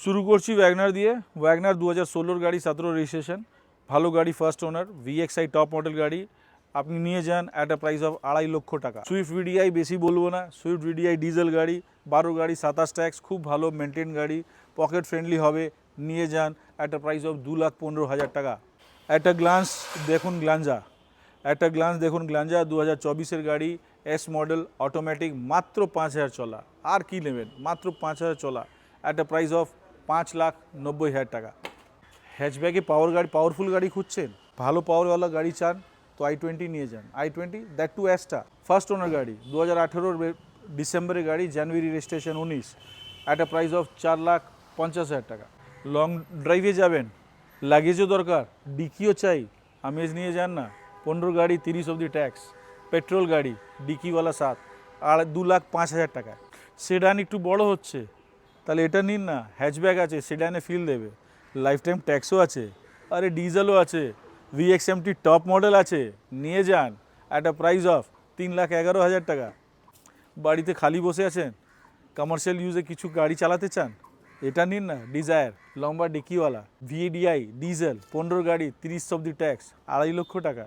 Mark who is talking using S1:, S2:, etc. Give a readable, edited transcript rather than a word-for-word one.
S1: শুরু করছি ওয়াগনার দিয়ে। ওয়াগনার 2016 গাড়ি, 17 রেজিস্ট্রেশন, ভালো গাড়ি, first owner, VXI top model গাড়ি। আপনি নিয়ে যান অ্যাট আ প্রাইস অফ 2.5 লক্ষ টাকা। সুইফট VDI বেশি বলবো না, সুইফট VDI ডিজেল গাড়ি, 12 গাড়ি, 27 ট্যাক্স, খুব ভালো মেনটেন গাড়ি, পকেট ফ্রেন্ডলি হবে। নিয়ে যান অ্যাট আ প্রাইস অফ 2,15,000 টাকা। একটা গ্লান্স দেখুন গ্লাঞ্জা, একটা গ্লান্স দেখুন গ্লাঞ্জা 2024 গাড়ি, এস মডেল, অটোমেটিক, মাত্র 5,000 চলা। আর কি নেবেন, মাত্র 5,000 চলা অ্যাট আ প্রাইস অফ 5,90,000 টাকা। হ্যাচব্যাকে পাওয়ারফুল গাড়ি খুঁজছেন, ভালো পাওয়ারওয়ালা গাড়ি চান তো i20 নিয়ে যান। i20 that too Asta, first owner গাড়ি, 2018 ডিসেম্বরের গাড়ি, January registration 19, at a price of 4,50,000 টাকা। লং ড্রাইভে যাবেন, লাগেজও দরকার, ডিকিও চাই, আমেজ নিয়ে যান না। 15 গাড়ি, 30 অবধি ট্যাক্স, পেট্রোল গাড়ি, ডিকিওয়ালা 7, আর 2,05,000 টাকা। সেডান একটু বড় হচ্ছে, তাহলে এটা নিন না, হ্যাচব্যাক আছে, সেডানে ফিল দেবে, লাইফ টাইম ট্যাক্সও আছে, আরে ডিজেলও আছে, VXMT টপ মডেল আছে, নিয়ে যান অ্যাট আ প্রাইস অফ 3,11,000 টাকা। বাড়িতে খালি বসে আছেন, কমার্শিয়াল ইউজে কিছু গাড়ি চালাতে চান, এটা নিন না, ডিজায়ার, লম্বা ডিকিওয়ালা, VDI ডিজেল, 15 গাড়ি, 30 অবধি ট্যাক্স, 2.5 লক্ষ টাকা।